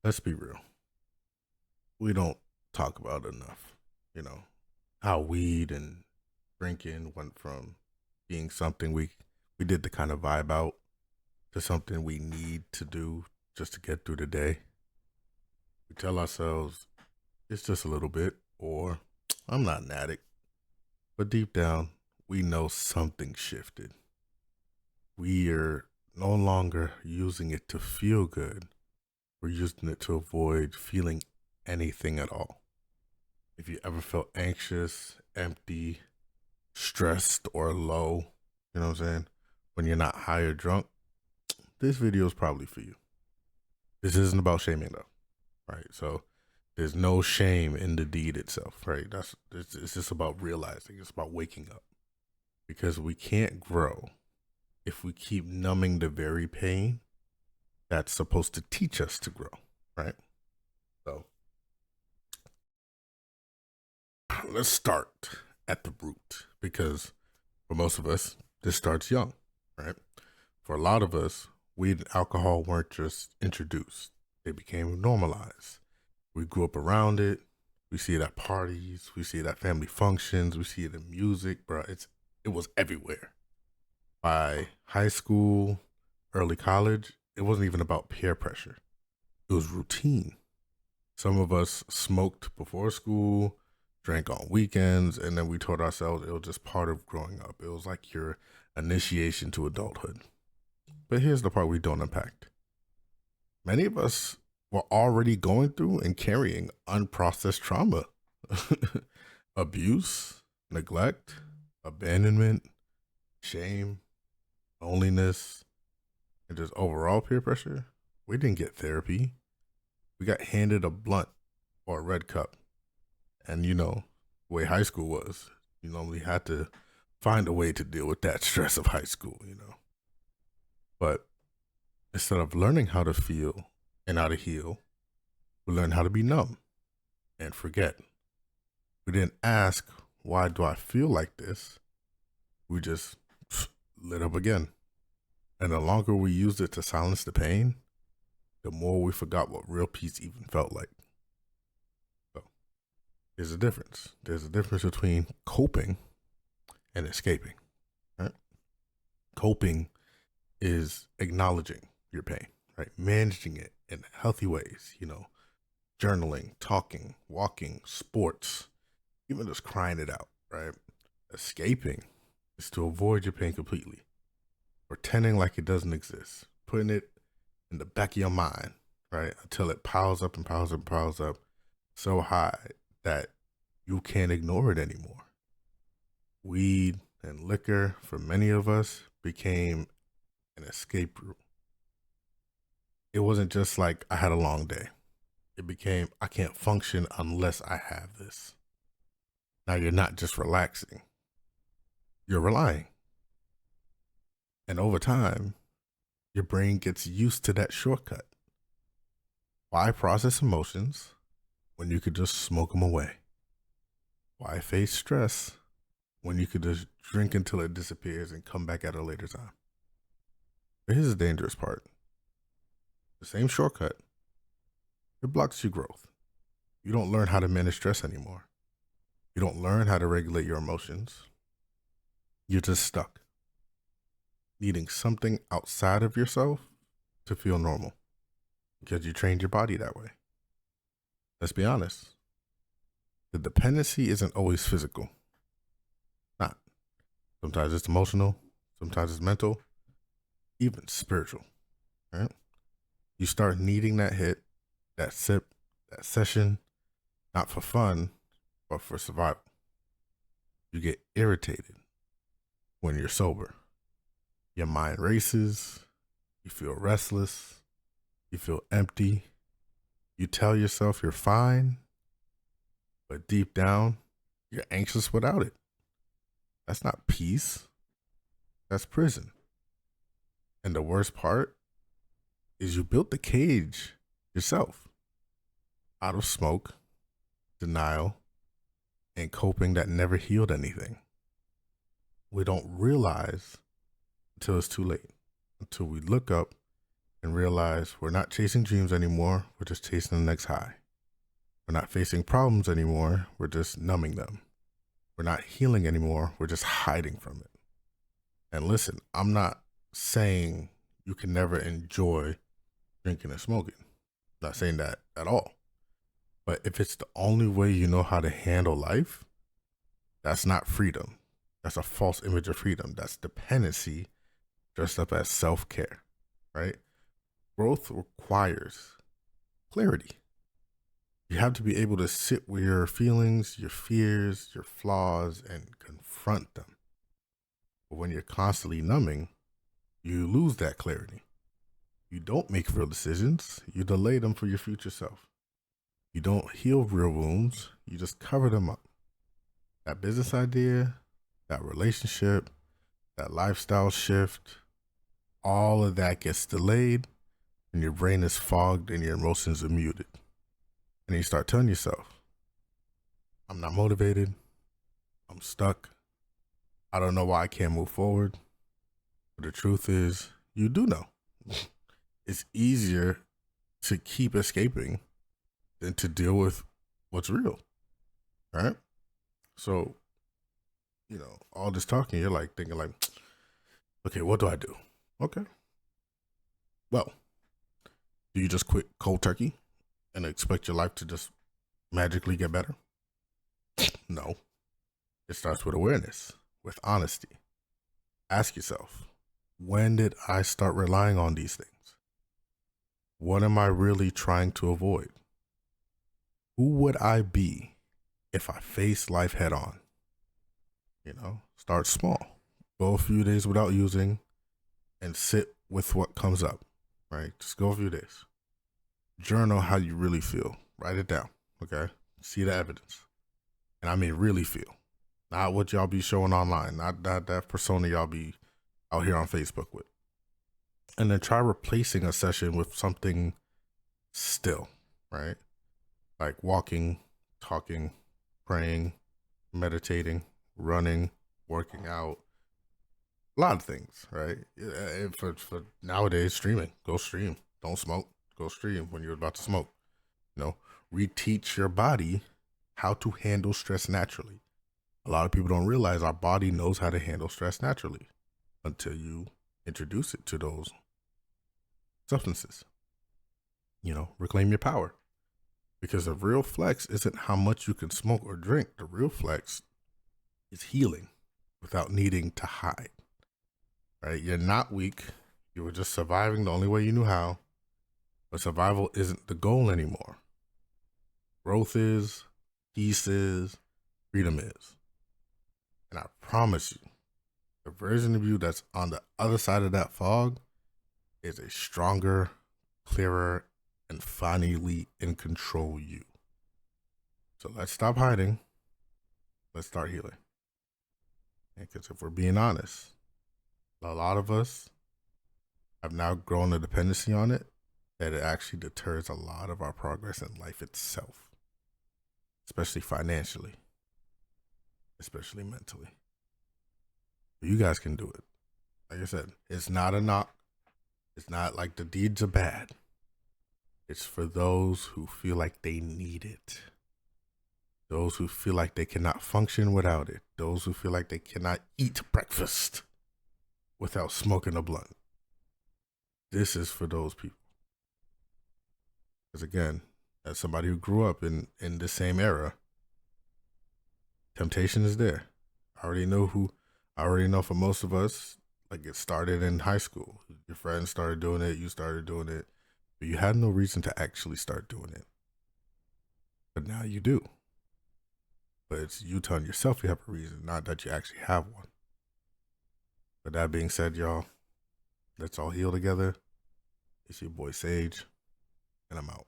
Let's be real. We don't talk about it enough. You know, how weed and drinking went from being something we did to kind of vibe out to something we need to do just to get through the day. We tell ourselves it's just a little bit, or I'm not an addict. But deep down, we know something shifted. We are no longer using it to feel good. We're using it to avoid feeling anything at all. If you ever felt anxious, empty, stressed, or low, you know what I'm saying? When you're not high or drunk, this video is probably for you. This isn't about shaming though, right? So there's no shame in the deed itself, right? It's just about realizing, it's about waking up. Because we can't grow if we keep numbing the very pain that's supposed to teach us to grow, right? So let's start at the root, because for most of us, this starts young, right? For a lot of us, weed and alcohol weren't just introduced, they became normalized. We grew up around it. We see it at parties. We see it at family functions. We see it in music, bro. It was everywhere. By high school, early college, it wasn't even about peer pressure. It was routine. Some of us smoked before school, drank on weekends, and then we told ourselves it was just part of growing up. It was like your initiation to adulthood. But here's the part we don't unpack. Many of us were already going through and carrying unprocessed trauma, abuse, neglect, abandonment, shame, loneliness, and just overall peer pressure. We didn't get therapy. We got handed a blunt or a red cup. And the way high school was, you normally had to find a way to deal with that stress of high school. But instead of learning how to feel and how to heal, we learned how to be numb and forget. We didn't ask, why do I feel like this? We just lit up again. And the longer we used it to silence the pain, the more we forgot what real peace even felt like. So there's a difference. There's a difference between coping and escaping. Right? Coping is acknowledging your pain, right? Managing it in healthy ways, journaling, talking, walking, sports, even just crying it out, right? Escaping is to avoid your pain completely, pretending like it doesn't exist, putting it in the back of your mind, right? Until it piles up and piles up and piles up so high that you can't ignore it anymore. Weed and liquor, for many of us, became an escape route. It wasn't just like I had a long day. It became, I can't function unless I have this. Now you're not just relaxing, you're relying. And over time, your brain gets used to that shortcut. Why process emotions when you could just smoke them away? Why face stress when you could just drink until it disappears and come back at a later time? But here's the dangerous part. The same shortcut, it blocks your growth. You don't learn how to manage stress anymore. You don't learn how to regulate your emotions. You're just stuck, needing something outside of yourself to feel normal because you trained your body that way. Let's be honest. The dependency isn't always physical. Not. Sometimes it's emotional. Sometimes it's mental. Even spiritual. Right? You start needing that hit, that sip, that session, not for fun, but for survival. You get irritated when you're sober. Your mind races. You feel restless. You feel empty. You tell yourself you're fine, but deep down, you're anxious without it. That's not peace. That's prison. And the worst part is you built the cage yourself out of smoke, denial, and coping that never healed anything. We don't realize until it's too late, until we look up and realize we're not chasing dreams anymore. We're just chasing the next high. We're not facing problems anymore. We're just numbing them. We're not healing anymore. We're just hiding from it. And listen, I'm not saying you can never enjoy drinking and smoking. I'm not saying that at all. But if it's the only way you know how to handle life, that's not freedom. That's a false image of freedom. That's dependency dressed up as self-care, right? Growth requires clarity. You have to be able to sit with your feelings, your fears, your flaws, and confront them. But when you're constantly numbing, you lose that clarity. You don't make real decisions. You delay them for your future self. You don't heal real wounds. You just cover them up. That business idea, that relationship, that lifestyle shift, all of that gets delayed and your brain is fogged and your emotions are muted. And you start telling yourself, I'm not motivated. I'm stuck. I don't know why I can't move forward. But the truth is, you do know. It's easier to keep escaping than to deal with what's real, right? So, all this talking, you're like thinking like, okay, what do I do? Okay. Well, do you just quit cold turkey and expect your life to just magically get better? No. It starts with awareness, with honesty. Ask yourself, when did I start relying on these things? What am I really trying to avoid? Who would I be if I faced life head on? Start small. Go a few days without using and sit with what comes up, right? Just go a few days. Journal how you really feel. Write it down, okay? See the evidence. And I mean really feel. Not what y'all be showing online. Not that persona y'all be out here on Facebook with. And then try replacing a session with something still, right? Like walking, talking, praying, meditating, running, working out, a lot of things, right? For nowadays, streaming, go stream. Don't smoke, go stream when you're about to smoke. Reteach your body how to handle stress naturally. A lot of people don't realize our body knows how to handle stress naturally until you introduce it to those substances. Reclaim your power. Because the real flex isn't how much you can smoke or drink. The real flex is healing without needing to hide, right? You're not weak. You were just surviving the only way you knew how. But survival isn't the goal anymore. Growth is, peace is, freedom is. And I promise you, the version of you that's on the other side of that fog is a stronger, clearer, and finally in control you. So let's stop hiding. Let's start healing. Because if we're being honest, a lot of us have now grown a dependency on it that it actually deters a lot of our progress in life itself, especially financially, especially mentally. But you guys can do it. Like I said, it's not a knock. It's not like the deeds are bad. It's for those who feel like they need it. Those who feel like they cannot function without it. Those who feel like they cannot eat breakfast without smoking a blunt. This is for those people. Because again, as somebody who grew up in the same era, temptation is there. I already know for most of us, like it started in high school. Your friends started doing it, you started doing it, but you had no reason to actually start doing it. But now you do. But it's you telling yourself you have a reason, not that you actually have one. But that being said, y'all, let's all heal together. It's your boy Sage, and I'm out.